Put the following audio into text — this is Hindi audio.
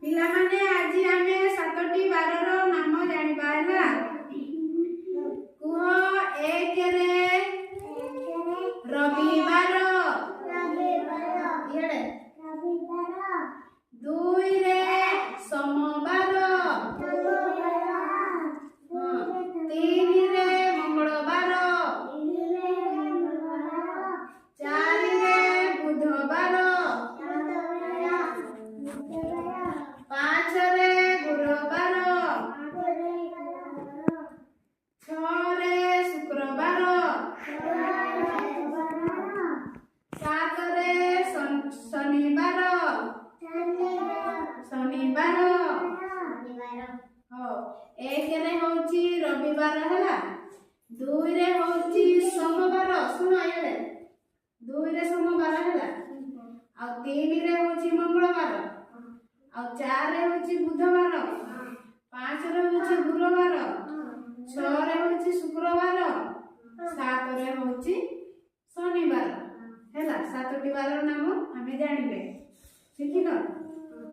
पिला माने आज आमे 7टी बारर नाम जानिबा हैला कुह एक रे रविवार इडे दुई रे सोमवार तीन रे मंगलवार चार रे बुधवार पांच रे गुरुवार छह रे शुक्रवार सात रे शनिवार शनिवार हो एक रे होची रविवार हैला दुई रे होची सोमवार सुनो ये दुई रे सोमवार हैला आ तीन रे होची मंगलवार आ चार रे होची बुधवार पांच रे होची गुरुवार छह रे होची शुक्रवार सात रे होची शनिवार हैला 7टी बारर नाम हमें जानिबे ठीक न।